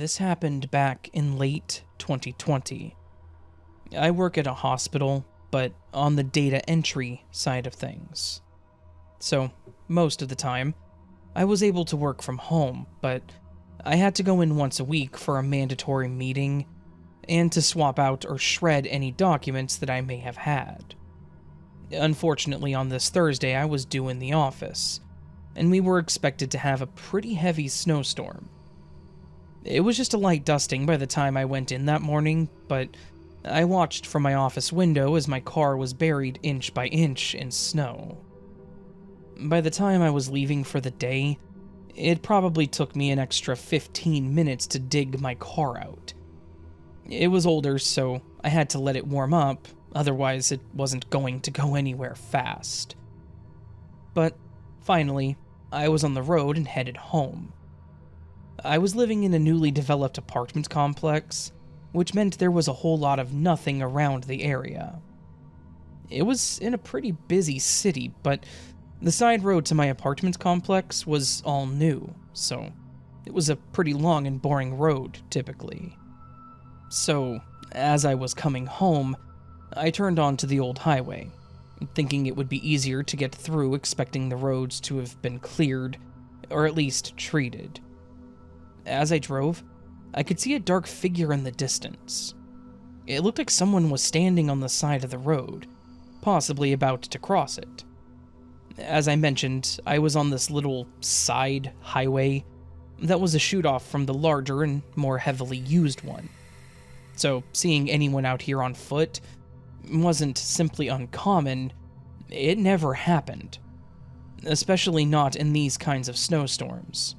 This happened back in late 2020. I work at a hospital, but on the data entry side of things. So, most of the time, I was able to work from home, but I had to go in once a week for a mandatory meeting and to swap out or shred any documents that I may have had. Unfortunately, on this Thursday, I was due in the office, and we were expected to have a pretty heavy snowstorm. It was just a light dusting by the time I went in that morning, but I watched from my office window as my car was buried inch by inch in snow. By the time I was leaving for the day, it probably took me an extra 15 minutes to dig my car out. It was older, so I had to let it warm up, otherwise it wasn't going to go anywhere fast. But finally, I was on the road and headed home. I was living in a newly developed apartment complex, which meant there was a whole lot of nothing around the area. It was in a pretty busy city, but the side road to my apartment complex was all new, so it was a pretty long and boring road, typically. So, as I was coming home, I turned onto the old highway, thinking it would be easier to get through, expecting the roads to have been cleared, or at least treated. As I drove, I could see a dark figure in the distance. It looked like someone was standing on the side of the road, possibly about to cross it. As I mentioned, I was on this little side highway that was a shoot-off from the larger and more heavily used one. So seeing anyone out here on foot wasn't simply uncommon, it never happened. Especially not in these kinds of snowstorms.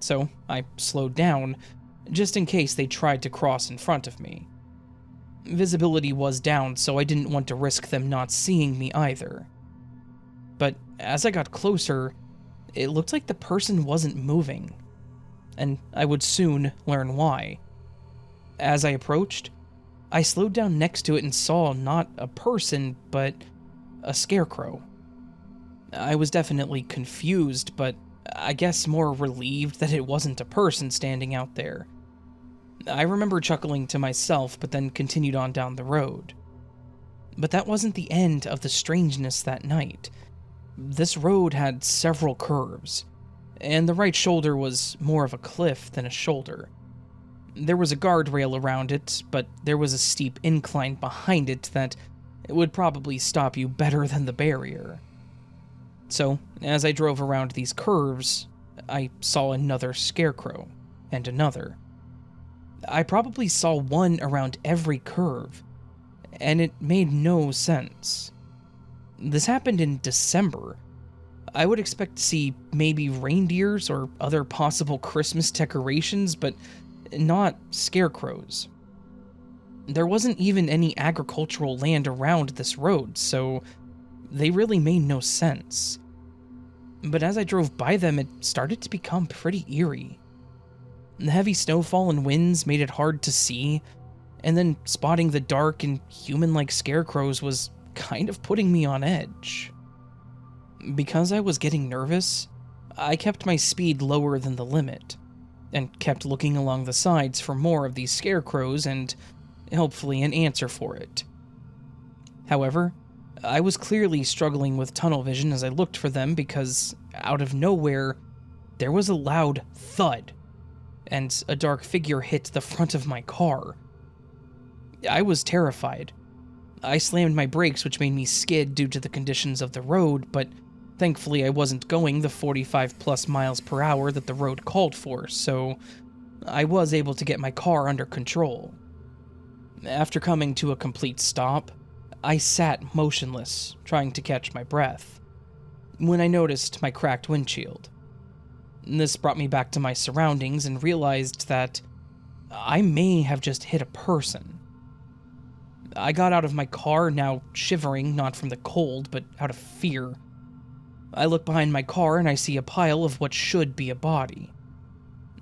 So I slowed down, just in case they tried to cross in front of me. Visibility was down, so I didn't want to risk them not seeing me either. But as I got closer, it looked like the person wasn't moving, and I would soon learn why. As I approached, I slowed down next to it and saw not a person, but a scarecrow. I was definitely confused, but I guess more relieved that it wasn't a person standing out there. I remember chuckling to myself, but then continued on down the road. But that wasn't the end of the strangeness that night. This road had several curves, and the right shoulder was more of a cliff than a shoulder. There was a guardrail around it, but there was a steep incline behind it that would probably stop you better than the barrier. So, as I drove around these curves, I saw another scarecrow, and another. I probably saw one around every curve, and it made no sense. This happened in December. I would expect to see maybe reindeers or other possible Christmas decorations, but not scarecrows. There wasn't even any agricultural land around this road, so they really made no sense. But as I drove by them, it started to become pretty eerie. The heavy snowfall and winds made it hard to see, and then spotting the dark and human-like scarecrows was kind of putting me on edge. Because I was getting nervous, I kept my speed lower than the limit, and kept looking along the sides for more of these scarecrows and hopefully an answer for it. However, I was clearly struggling with tunnel vision as I looked for them because, out of nowhere, there was a loud thud, and a dark figure hit the front of my car. I was terrified. I slammed my brakes, which made me skid due to the conditions of the road, but thankfully I wasn't going the 45+ miles per hour that the road called for, so I was able to get my car under control. After coming to a complete stop, I sat motionless, trying to catch my breath, when I noticed my cracked windshield. This brought me back to my surroundings and realized that I may have just hit a person. I got out of my car, now shivering, not from the cold, but out of fear. I look behind my car and I see a pile of what should be a body.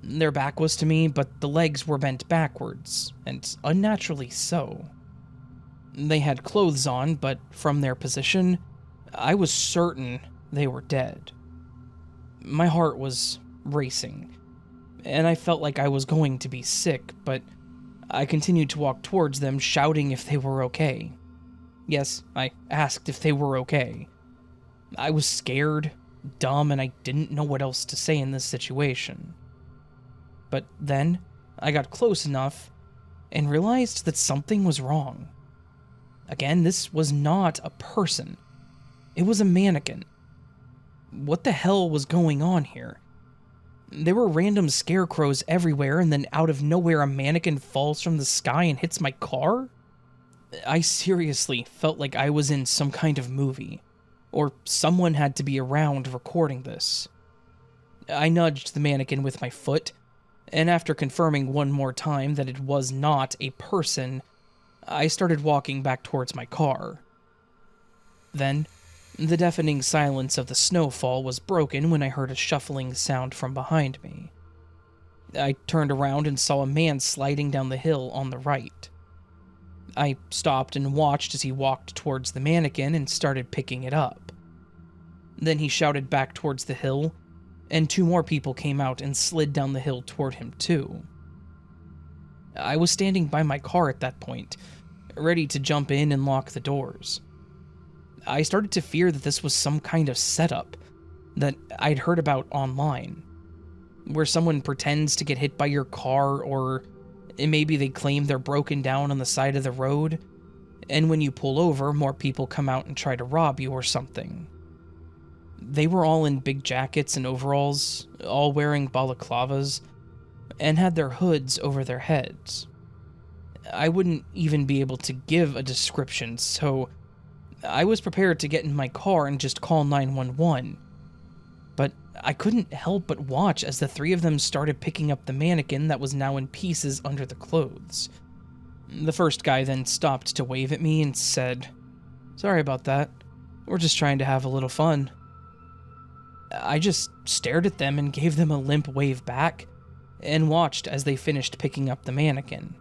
Their back was to me, but the legs were bent backwards, and unnaturally so. They had clothes on, but from their position, I was certain they were dead. My heart was racing, and I felt like I was going to be sick, but I continued to walk towards them, shouting if they were okay. Yes, I asked if they were okay. I was scared, dumb, and I didn't know what else to say in this situation. But then, I got close enough and realized that something was wrong. Again, this was not a person. It was a mannequin. What the hell was going on here? There were random scarecrows everywhere, and then out of nowhere a mannequin falls from the sky and hits my car? I seriously felt like I was in some kind of movie, or someone had to be around recording this. I nudged the mannequin with my foot, and after confirming one more time that it was not a person, I started walking back towards my car. Then, the deafening silence of the snowfall was broken when I heard a shuffling sound from behind me. I turned around and saw a man sliding down the hill on the right. I stopped and watched as he walked towards the mannequin and started picking it up. Then he shouted back towards the hill, and 2 more people came out and slid down the hill toward him too. I was standing by my car at that point, ready to jump in and lock the doors. I started to fear that this was some kind of setup that I'd heard about online, where someone pretends to get hit by your car, or maybe they claim they're broken down on the side of the road, and when you pull over, more people come out and try to rob you or something. They were all in big jackets and overalls, all wearing balaclavas, and had their hoods over their heads. I wouldn't even be able to give a description, so I was prepared to get in my car and just call 911. But I couldn't help but watch as the 3 of them started picking up the mannequin that was now in pieces under the clothes. The first guy then stopped to wave at me and said, "Sorry about that. We're just trying to have a little fun." I just stared at them and gave them a limp wave back, and watched as they finished picking up the mannequin.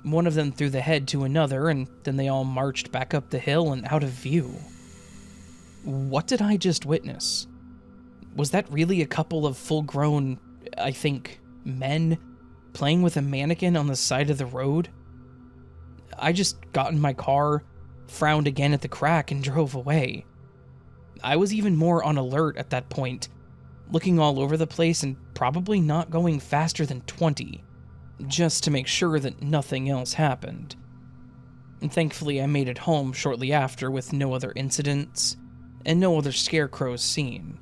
One of them threw the head to another, and then they all marched back up the hill and out of view. What did I just witness? Was that really a couple of full-grown, I think, men playing with a mannequin on the side of the road? I just got in my car, frowned again at the crack, and drove away. I was even more on alert at that point, looking all over the place and probably not going faster than 20, just to make sure that nothing else happened. And thankfully I made it home shortly after with no other incidents, and no other scarecrows seen.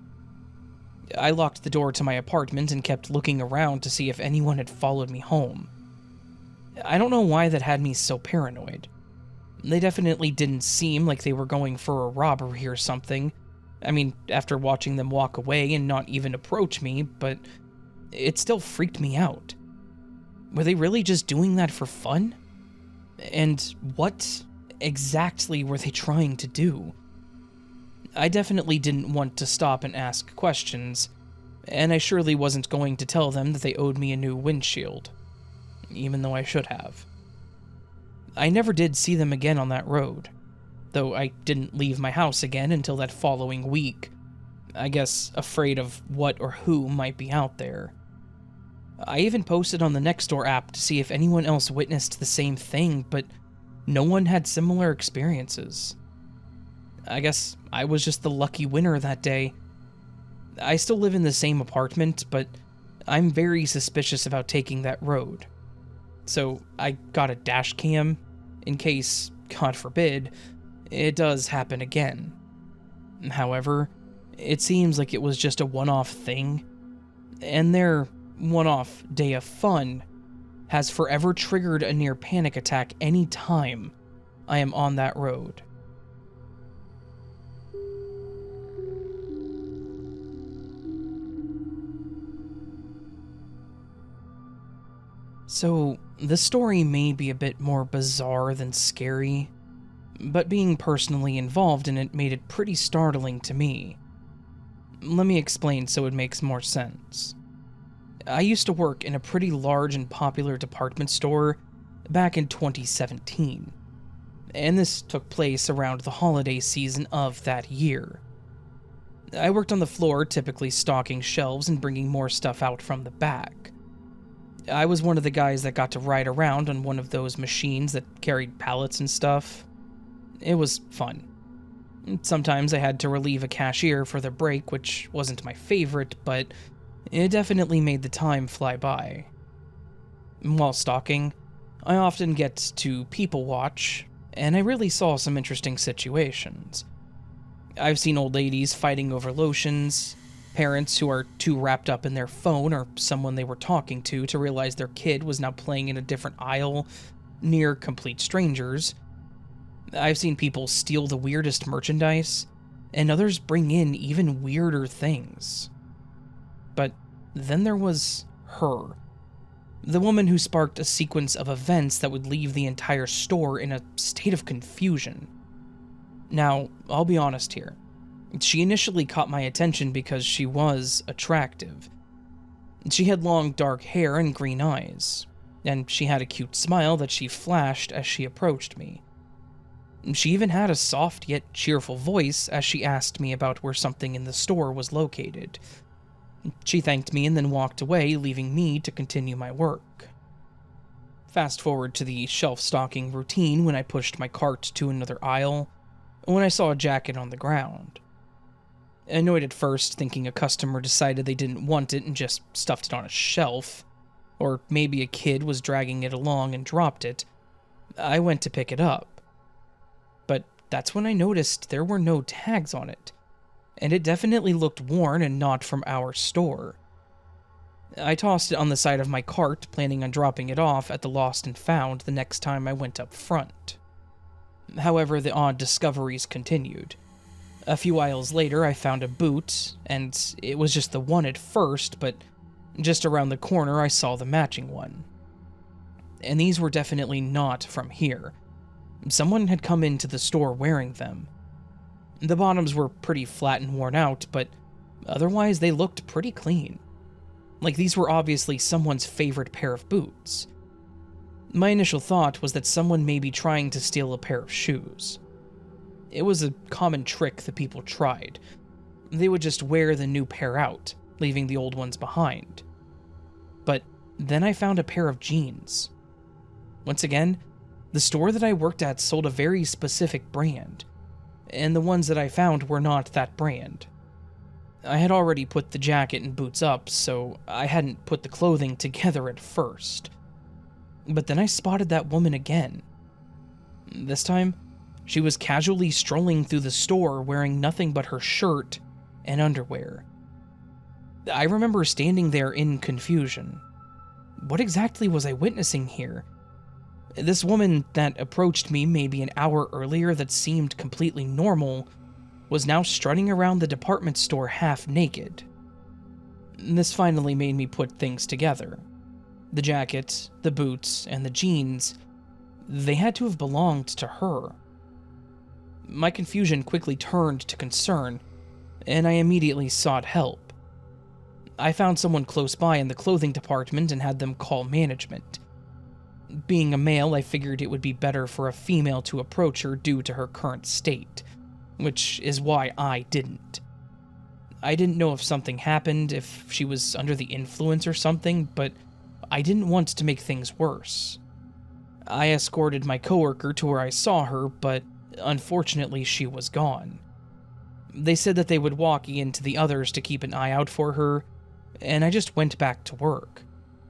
I locked the door to my apartment and kept looking around to see if anyone had followed me home. I don't know why that had me so paranoid. They definitely didn't seem like they were going for a robbery or something. I mean, after watching them walk away and not even approach me, but it still freaked me out. Were they really just doing that for fun? And what exactly were they trying to do? I definitely didn't want to stop and ask questions, and I surely wasn't going to tell them that they owed me a new windshield, even though I should have. I never did see them again on that road, though I didn't leave my house again until that following week, I guess afraid of what or who might be out there. I even posted on the Nextdoor app to see if anyone else witnessed the same thing, but no one had similar experiences. I guess I was just the lucky winner that day. I still live in the same apartment, but I'm very suspicious about taking that road. So I got a dash cam, in case, God forbid, it does happen again. However, it seems like it was just a one-off thing, and their one-off day of fun has forever triggered a near panic attack any time I am on that road. So, this story may be a bit more bizarre than scary, but being personally involved in it made it pretty startling to me. Let me explain so it makes more sense. I used to work in a pretty large and popular department store back in 2017, and this took place around the holiday season of that year. I worked on the floor, typically stocking shelves and bringing more stuff out from the back. I was one of the guys that got to ride around on one of those machines that carried pallets and stuff. It was fun. Sometimes I had to relieve a cashier for the break, which wasn't my favorite, but it definitely made the time fly by. While stocking, I often get to people watch, and I really saw some interesting situations. I've seen old ladies fighting over lotions, parents who are too wrapped up in their phone or someone they were talking to realize their kid was now playing in a different aisle near complete strangers. I've seen people steal the weirdest merchandise, and others bring in even weirder things. But then there was her. The woman who sparked a sequence of events that would leave the entire store in a state of confusion. Now, I'll be honest here. She initially caught my attention because she was attractive. She had long dark hair and green eyes, and she had a cute smile that she flashed as she approached me. She even had a soft yet cheerful voice as she asked me about where something in the store was located. She thanked me and then walked away, leaving me to continue my work. Fast forward to the shelf-stocking routine when I pushed my cart to another aisle, when I saw a jacket on the ground. Annoyed at first, thinking a customer decided they didn't want it and just stuffed it on a shelf, or maybe a kid was dragging it along and dropped it, I went to pick it up. But that's when I noticed there were no tags on it, and it definitely looked worn and not from our store. I tossed it on the side of my cart, planning on dropping it off at the Lost and Found the next time I went up front. However, the odd discoveries continued. A few aisles later, I found a boot, and it was just the one at first, but just around the corner I saw the matching one. And these were definitely not from here. Someone had come into the store wearing them. The bottoms were pretty flat and worn out, but otherwise they looked pretty clean. Like these were obviously someone's favorite pair of boots. My initial thought was that someone may be trying to steal a pair of shoes. It was a common trick the people tried. They would just wear the new pair out, leaving the old ones behind. But then I found a pair of jeans. Once again, the store that I worked at sold a very specific brand, and the ones that I found were not that brand. I had already put the jacket and boots up, so I hadn't put the clothing together at first. But then I spotted that woman again. This time, she was casually strolling through the store wearing nothing but her shirt and underwear. I remember standing there in confusion. What exactly was I witnessing here? This woman that approached me maybe an hour earlier that seemed completely normal was now strutting around the department store half naked. This finally made me put things together. The jacket, the boots, and the jeans, they had to have belonged to her. My confusion quickly turned to concern, and I immediately sought help. I found someone close by in the clothing department and had them call management. Being a male, I figured it would be better for a female to approach her due to her current state, which is why I didn't. I didn't know if something happened, if she was under the influence or something, but I didn't want to make things worse. I escorted my coworker to where I saw her, but unfortunately she was gone. They said that they would walk into the others to keep an eye out for her, and I just went back to work,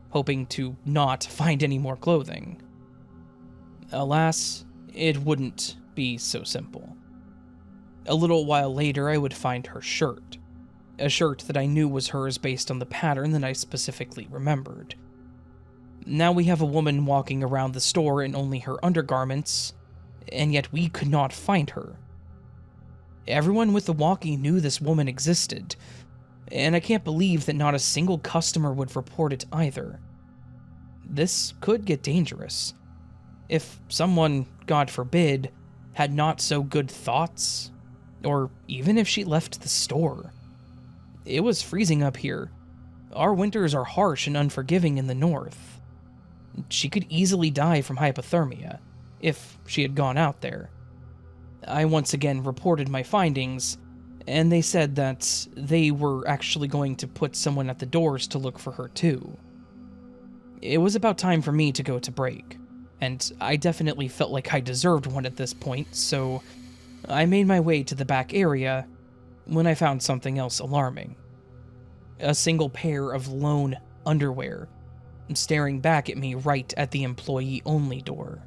hoping to not find any more clothing. Alas, it wouldn't be so simple. A little while later, I would find her shirt, a shirt that I knew was hers based on the pattern that I specifically remembered. Now we have a woman walking around the store in only her undergarments, and yet we could not find her. Everyone with the walkie knew this woman existed, and I can't believe that not a single customer would report it either. This could get dangerous. If someone, God forbid, had not so good thoughts, or even if she left the store. It was freezing up here. Our winters are harsh and unforgiving in the north. She could easily die from hypothermia, if she had gone out there. I once again reported my findings, and they said that they were actually going to put someone at the doors to look for her too. It was about time for me to go to break, and I definitely felt like I deserved one at this point, so I made my way to the back area when I found something else alarming. A single pair of lone underwear staring back at me right at the employee-only door.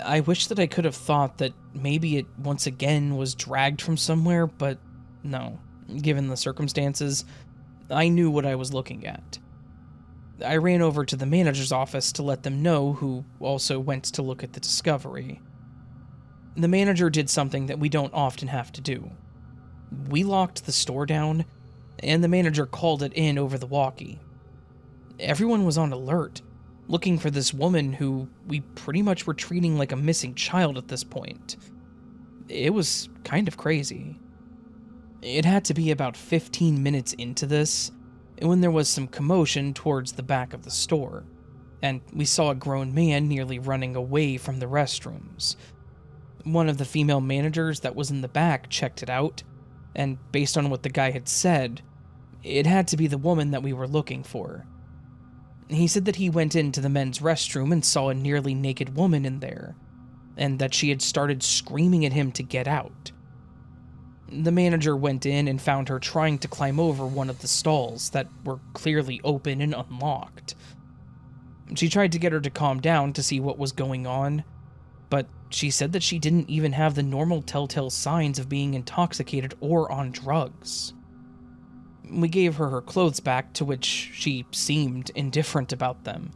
I wish that I could have thought that maybe it once again was dragged from somewhere, but no. Given the circumstances, I knew what I was looking at. I ran over to the manager's office to let them know, who also went to look at the discovery. The manager did something that we don't often have to do. We locked the store down, and the manager called it in over the walkie. Everyone was on alert, looking for this woman who we pretty much were treating like a missing child at this point. It was kind of crazy. It had to be about 15 minutes into this when there was some commotion towards the back of the store, and we saw a grown man nearly running away from the restrooms. One of the female managers that was in the back checked it out, and based on what the guy had said, it had to be the woman that we were looking for. He said that he went into the men's restroom and saw a nearly naked woman in there, and that she had started screaming at him to get out. The manager went in and found her trying to climb over one of the stalls that were clearly open and unlocked. She tried to get her to calm down to see what was going on, but she said that she didn't even have the normal telltale signs of being intoxicated or on drugs. We gave her her clothes back, to which she seemed indifferent about them,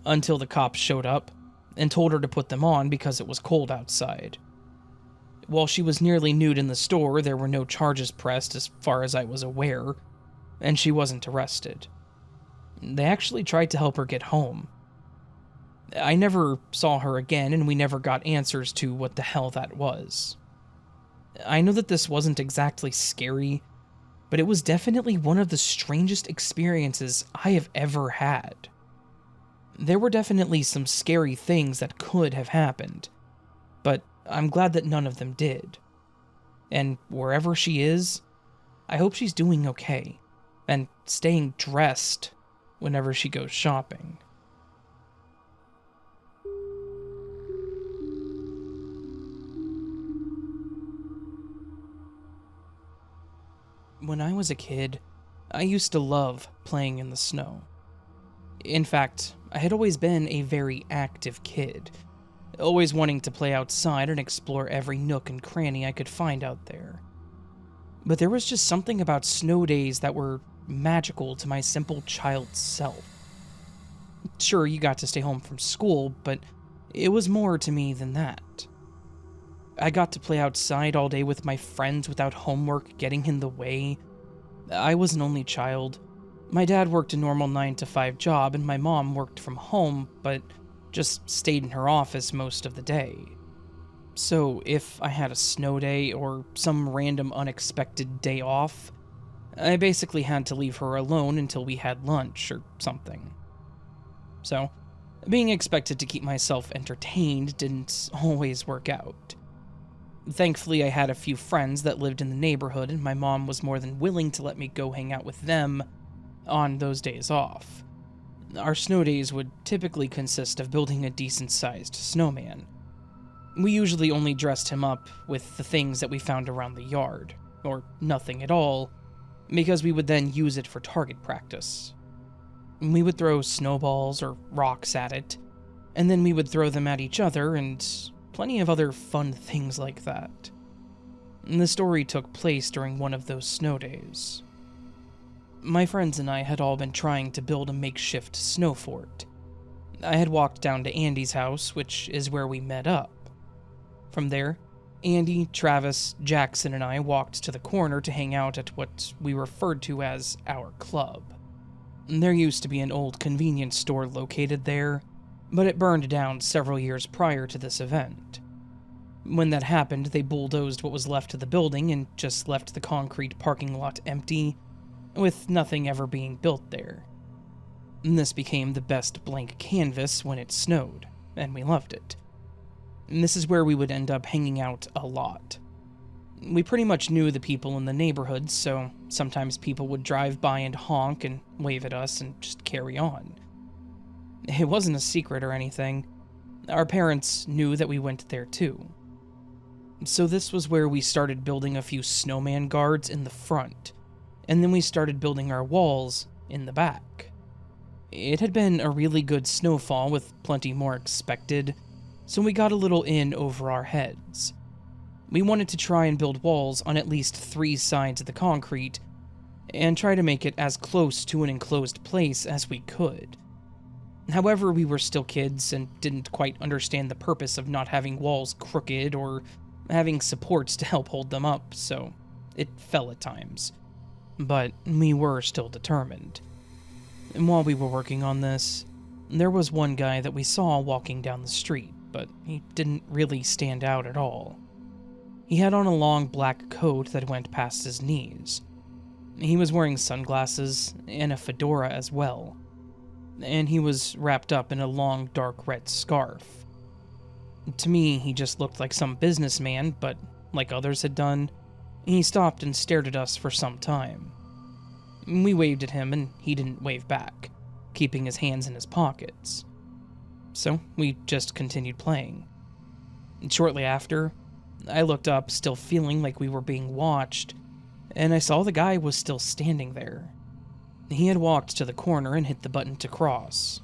until the cops showed up and told her to put them on because it was cold outside. While she was nearly nude in the store, there were no charges pressed as far as I was aware, and she wasn't arrested. They actually tried to help her get home. I never saw her again, and we never got answers to what the hell that was. I know that this wasn't exactly scary, but it was definitely one of the strangest experiences I have ever had. There were definitely some scary things that could have happened, but I'm glad that none of them did. And wherever she is, I hope she's doing okay, and staying dressed whenever she goes shopping. When I was a kid, I used to love playing in the snow. In fact, I had always been a very active kid, always wanting to play outside and explore every nook and cranny I could find out there. But there was just something about snow days that were magical to my simple child self. Sure, you got to stay home from school, but it was more to me than that. I got to play outside all day with my friends without homework getting in the way. I was an only child. My dad worked a normal 9-to-5 job, and my mom worked from home, but just stayed in her office most of the day. So if I had a snow day or some random unexpected day off, I basically had to leave her alone until we had lunch or something. So, being expected to keep myself entertained didn't always work out. Thankfully, I had a few friends that lived in the neighborhood, and my mom was more than willing to let me go hang out with them on those days off. Our snow days would typically consist of building a decent-sized snowman. We usually only dressed him up with the things that we found around the yard, or nothing at all, because we would then use it for target practice. We would throw snowballs or rocks at it, and then we would throw them at each other and plenty of other fun things like that. The story took place during one of those snow days. My friends and I had all been trying to build a makeshift snow fort. I had walked down to Andy's house, which is where we met up. From there, Andy, Travis, Jackson, and I walked to the corner to hang out at what we referred to as our club. There used to be an old convenience store located there, but it burned down several years prior to this event. When that happened, they bulldozed what was left of the building and just left the concrete parking lot empty, with nothing ever being built there. This became the best blank canvas when it snowed, and we loved it. And this is where we would end up hanging out a lot. We pretty much knew the people in the neighborhood, so sometimes people would drive by and honk and wave at us and just carry on. It wasn't a secret or anything. Our parents knew that we went there too. So this was where we started building a few snowman guards in the front, and then we started building our walls in the back. It had been a really good snowfall with plenty more expected, so we got a little in over our heads. We wanted to try and build walls on at least 3 sides of the concrete, and try to make it as close to an enclosed place as we could. However, we were still kids and didn't quite understand the purpose of not having walls crooked or having supports to help hold them up, so it fell at times. But we were still determined. And while we were working on this, there was one guy that we saw walking down the street, but he didn't really stand out at all. He had on a long black coat that went past his knees. He was wearing sunglasses and a fedora as well, and he was wrapped up in a long dark red scarf. To me, he just looked like some businessman, but like others had done, he stopped and stared at us for some time. We waved at him and he didn't wave back, keeping his hands in his pockets. So we just continued playing. Shortly after, I looked up, still feeling like we were being watched, and I saw the guy was still standing there. He had walked to the corner and hit the button to cross,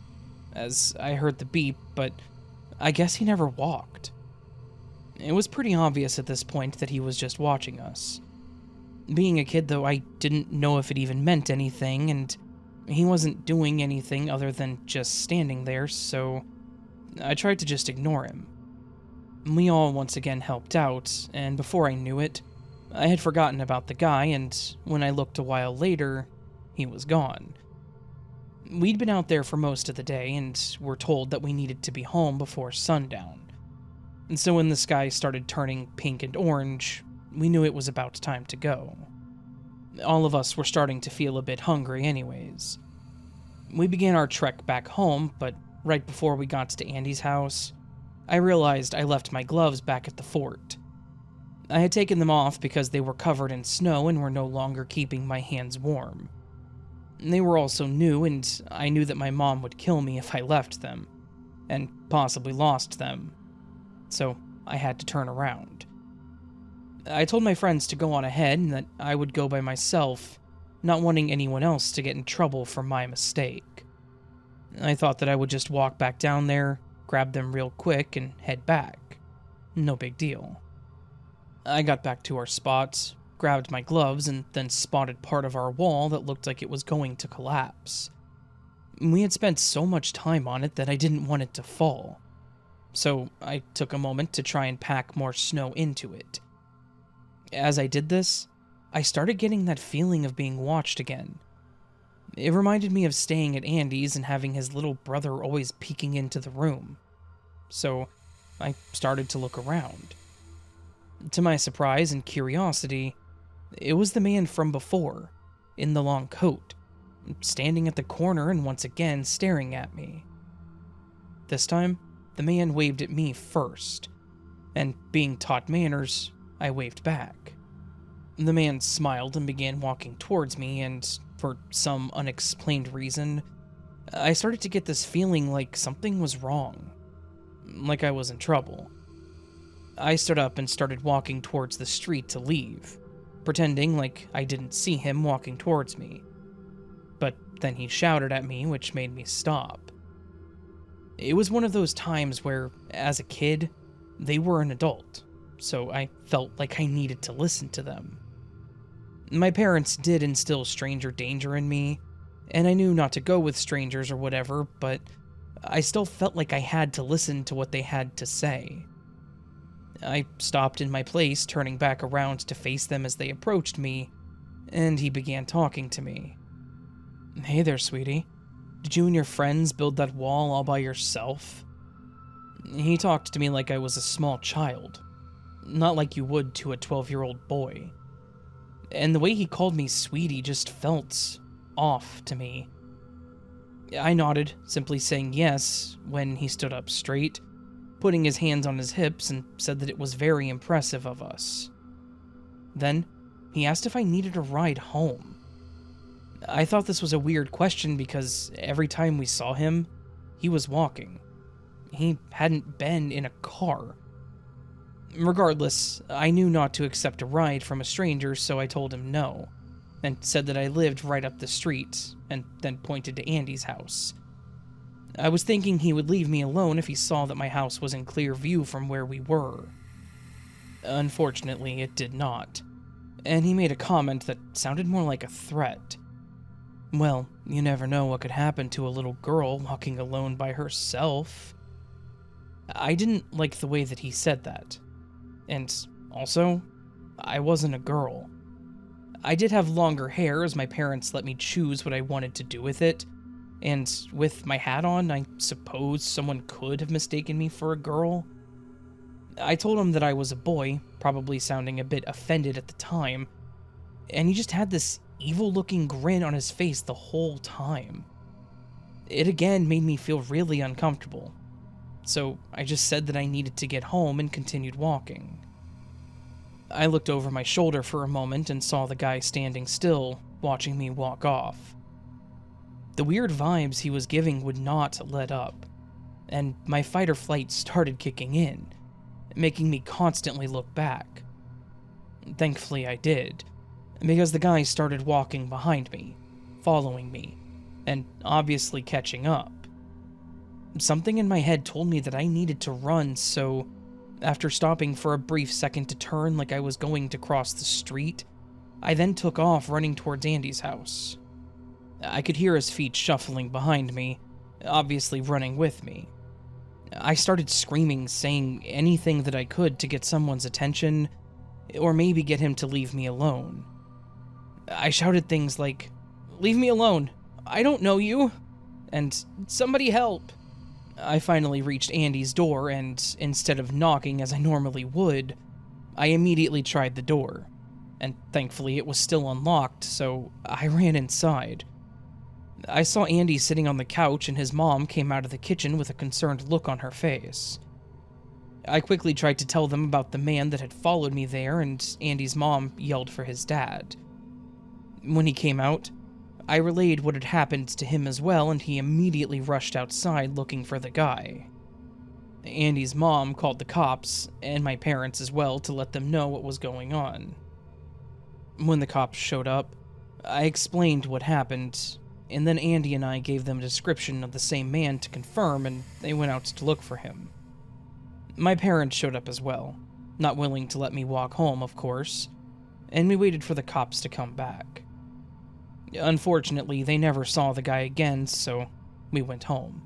as I heard the beep, but I guess he never walked. It was pretty obvious at this point that he was just watching us. Being a kid, though, I didn't know if it even meant anything, and he wasn't doing anything other than just standing there, so I tried to just ignore him. We all once again helped out, and before I knew it, I had forgotten about the guy, and when I looked a while later, he was gone. We'd been out there for most of the day, and were told that we needed to be home before sundown. And so when the sky started turning pink and orange, we knew it was about time to go. All of us were starting to feel a bit hungry anyways. We began our trek back home, but right before we got to Andy's house, I realized I left my gloves back at the fort. I had taken them off because they were covered in snow and were no longer keeping my hands warm. They were also new, and I knew that my mom would kill me if I left them, and possibly lost them. So I had to turn around. I told my friends to go on ahead and that I would go by myself, not wanting anyone else to get in trouble for my mistake. I thought that I would just walk back down there, grab them real quick, and head back. No big deal. I got back to our spots, grabbed my gloves, and then spotted part of our wall that looked like it was going to collapse. We had spent so much time on it that I didn't want it to fall, so I took a moment to try and pack more snow into it. As I did this, I started getting that feeling of being watched again. It reminded me of staying at Andy's and having his little brother always peeking into the room. So I started to look around. To my surprise and curiosity, it was the man from before, in the long coat, standing at the corner and once again staring at me. This time, the man waved at me first, and being taught manners, I waved back. The man smiled and began walking towards me, and for some unexplained reason, I started to get this feeling like something was wrong, like I was in trouble. I stood up and started walking towards the street to leave, pretending like I didn't see him walking towards me. But then he shouted at me, which made me stop. It was one of those times where, as a kid, they were an adult, so I felt like I needed to listen to them. My parents did instill stranger danger in me, and I knew not to go with strangers or whatever, but I still felt like I had to listen to what they had to say. I stopped in my place, turning back around to face them as they approached me, and he began talking to me. "Hey there, sweetie. Did you and your friends build that wall all by yourself?" He talked to me like I was a small child, not like you would to a 12-year-old boy. And the way he called me sweetie just felt off to me. I nodded, simply saying yes, when he stood up straight, putting his hands on his hips, and said that it was very impressive of us. Then, he asked if I needed a ride home. I thought this was a weird question because every time we saw him, he was walking. He hadn't been in a car. Regardless, I knew not to accept a ride from a stranger, so I told him no, and said that I lived right up the street, and then pointed to Andy's house. I was thinking he would leave me alone if he saw that my house was in clear view from where we were. Unfortunately, it did not, and he made a comment that sounded more like a threat. Well, you never know what could happen to a little girl walking alone by herself. I didn't like the way that he said that. And also, I wasn't a girl. I did have longer hair, as my parents let me choose what I wanted to do with it, and with my hat on, I suppose someone could have mistaken me for a girl. I told him that I was a boy, probably sounding a bit offended at the time, and he just had this evil-looking grin on his face the whole time. It again made me feel really uncomfortable, so I just said that I needed to get home and continued walking. I looked over my shoulder for a moment and saw the guy standing still, watching me walk off. The weird vibes he was giving would not let up, and my fight or flight started kicking in, making me constantly look back. Thankfully I did, because the guy started walking behind me, following me, and obviously catching up. Something in my head told me that I needed to run, so after stopping for a brief second to turn like I was going to cross the street, I then took off running towards Andy's house. I could hear his feet shuffling behind me, obviously running with me. I started screaming, saying anything that I could to get someone's attention, or maybe get him to leave me alone. I shouted things like, "Leave me alone, I don't know you," and "Somebody help." I finally reached Andy's door, and instead of knocking as I normally would, I immediately tried the door, and thankfully it was still unlocked, so I ran inside. I saw Andy sitting on the couch, and his mom came out of the kitchen with a concerned look on her face. I quickly tried to tell them about the man that had followed me there, and Andy's mom yelled for his dad. When he came out, I relayed what had happened to him as well, and he immediately rushed outside looking for the guy. Andy's mom called the cops, and my parents as well, to let them know what was going on. When the cops showed up, I explained what happened, and then Andy and I gave them a description of the same man to confirm, and they went out to look for him. My parents showed up as well, not willing to let me walk home, of course, and we waited for the cops to come back. Unfortunately, they never saw the guy again, so we went home.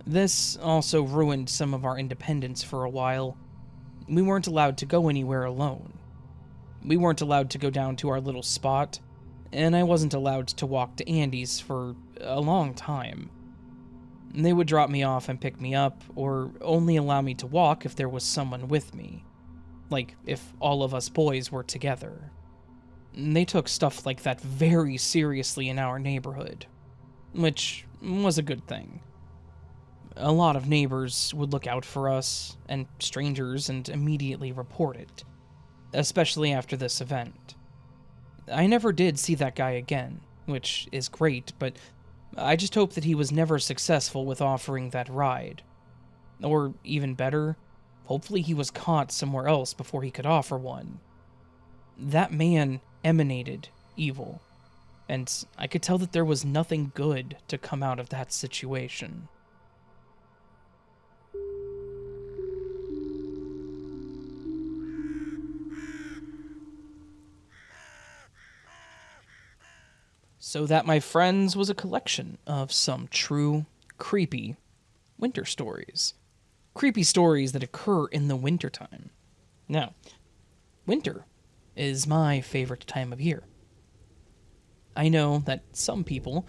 This also ruined some of our independence for a while. We weren't allowed to go anywhere alone. We weren't allowed to go down to our little spot, and I wasn't allowed to walk to Andy's for a long time. They would drop me off and pick me up, or only allow me to walk if there was someone with me, like if all of us boys were together. They took stuff like that very seriously in our neighborhood, which was a good thing. A lot of neighbors would look out for us and strangers and immediately report it, especially after this event. I never did see that guy again, which is great, but I just hope that he was never successful with offering that ride. Or even better, hopefully he was caught somewhere else before he could offer one. That man emanated evil, and I could tell that there was nothing good to come out of that situation. So that, my friends, was a collection of some true, creepy winter stories. Creepy stories that occur in the wintertime. Now, winter is my favorite time of year. I know that some people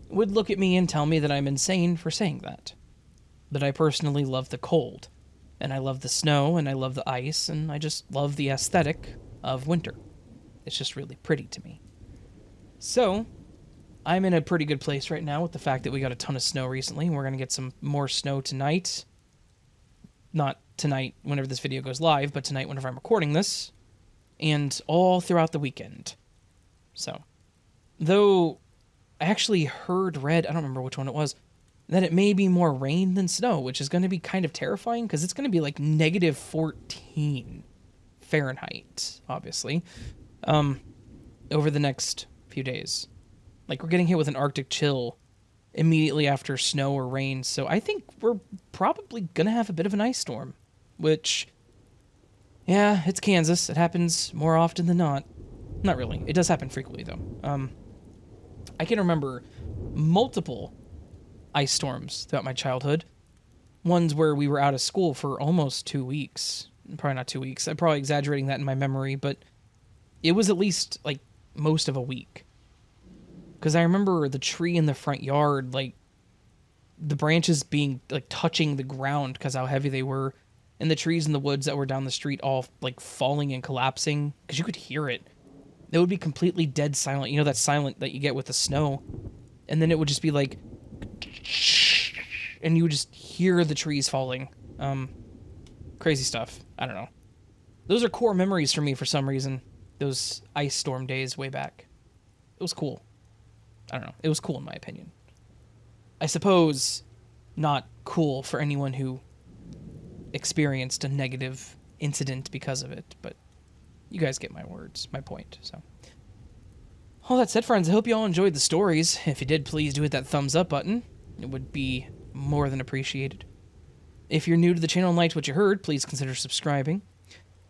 would look at me and tell me that I'm insane for saying that. But I personally love the cold, and I love the snow, and I love the ice, and I just love the aesthetic of winter. It's just really pretty to me. So, I'm in a pretty good place right now with the fact that we got a ton of snow recently. We're going to get some more snow tonight. Not tonight whenever this video goes live, but tonight whenever I'm recording this. and all throughout the weekend. So, though I actually read, I don't remember which one it was, that it may be more rain than snow, which is going to be kind of terrifying because it's going to be like negative 14 Fahrenheit, obviously, over the next few days. Like, we're getting hit with an Arctic chill immediately after snow or rain, so I think we're probably going to have a bit of an ice storm, which, yeah, it's Kansas. It happens more often than not. Not really. It does happen frequently, though. I can remember multiple ice storms throughout my childhood. Ones where we were out of school for almost 2 weeks. Probably not 2 weeks. I'm probably exaggerating that in my memory, but it was at least, like, most of a week. Because I remember the tree in the front yard, like, the branches being, like, touching the ground because how heavy they were. And the trees in the woods that were down the street all, like, falling and collapsing. Because you could hear it. It would be completely dead silent. You know that silent that you get with the snow? And then it would just be, like, and you would just hear the trees falling. Crazy stuff. I don't know. Those are core memories for me for some reason. Those ice storm days way back. It was cool. I don't know. It was cool in my opinion. I suppose not cool for anyone who experienced a negative incident because of it, but you guys get my point. So, all that said, friends, I hope you all enjoyed the stories. If you did, please do hit that thumbs up button. It would be more than appreciated. If you're new to the channel and liked what you heard, please consider subscribing.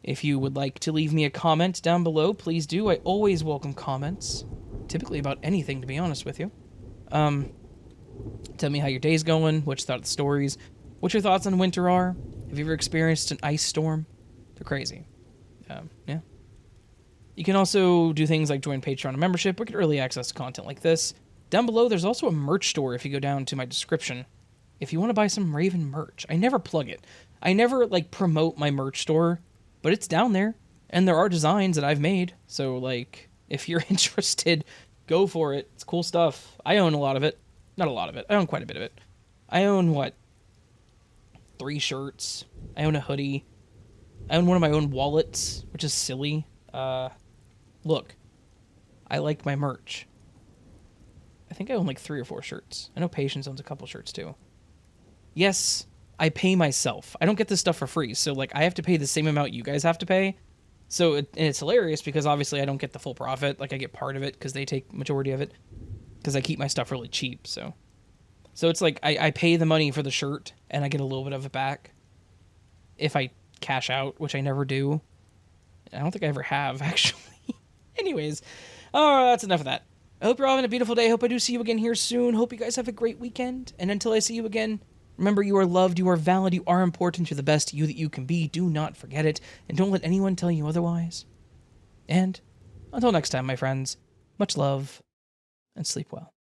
If you would like to leave me a comment down below, please do. I always welcome comments. Typically about anything, to be honest with you. Tell me how your day's going, what you thought of the stories, what your thoughts on winter are. Have you ever experienced an ice storm? They're crazy. Yeah. You can also do things like join Patreon membership or get early access to content like this. Down below, there's also a merch store if you go down to my description. If you want to buy some Raven merch. I never plug it. I never, like, promote my merch store, but it's down there. And there are designs that I've made. So, like, if you're interested, go for it. It's cool stuff. I own a lot of it. Not a lot of it. I own quite a bit of it. I own, 3 shirts. I own a hoodie. I own one of my own wallets, which is silly. Look, I like my merch. I think I own, 3 or 4 shirts. I know Patience owns a couple shirts, too. Yes, I pay myself. I don't get this stuff for free, so, I have to pay the same amount you guys have to pay. So, it's hilarious because, obviously, I don't get the full profit. I get part of it because they take majority of it. Because I keep my stuff really cheap, so. So, it's I pay the money for the shirt, and I get a little bit of it back. If I cash out, which I never do. I don't think I ever have, actually. Anyways, that's enough of that. I hope you're all having a beautiful day. Hope I do see you again here soon. Hope you guys have a great weekend. And until I see you again, remember you are loved, you are valid, you are important, you're the best you that you can be. Do not forget it, and don't let anyone tell you otherwise. And until next time, my friends, much love, and sleep well.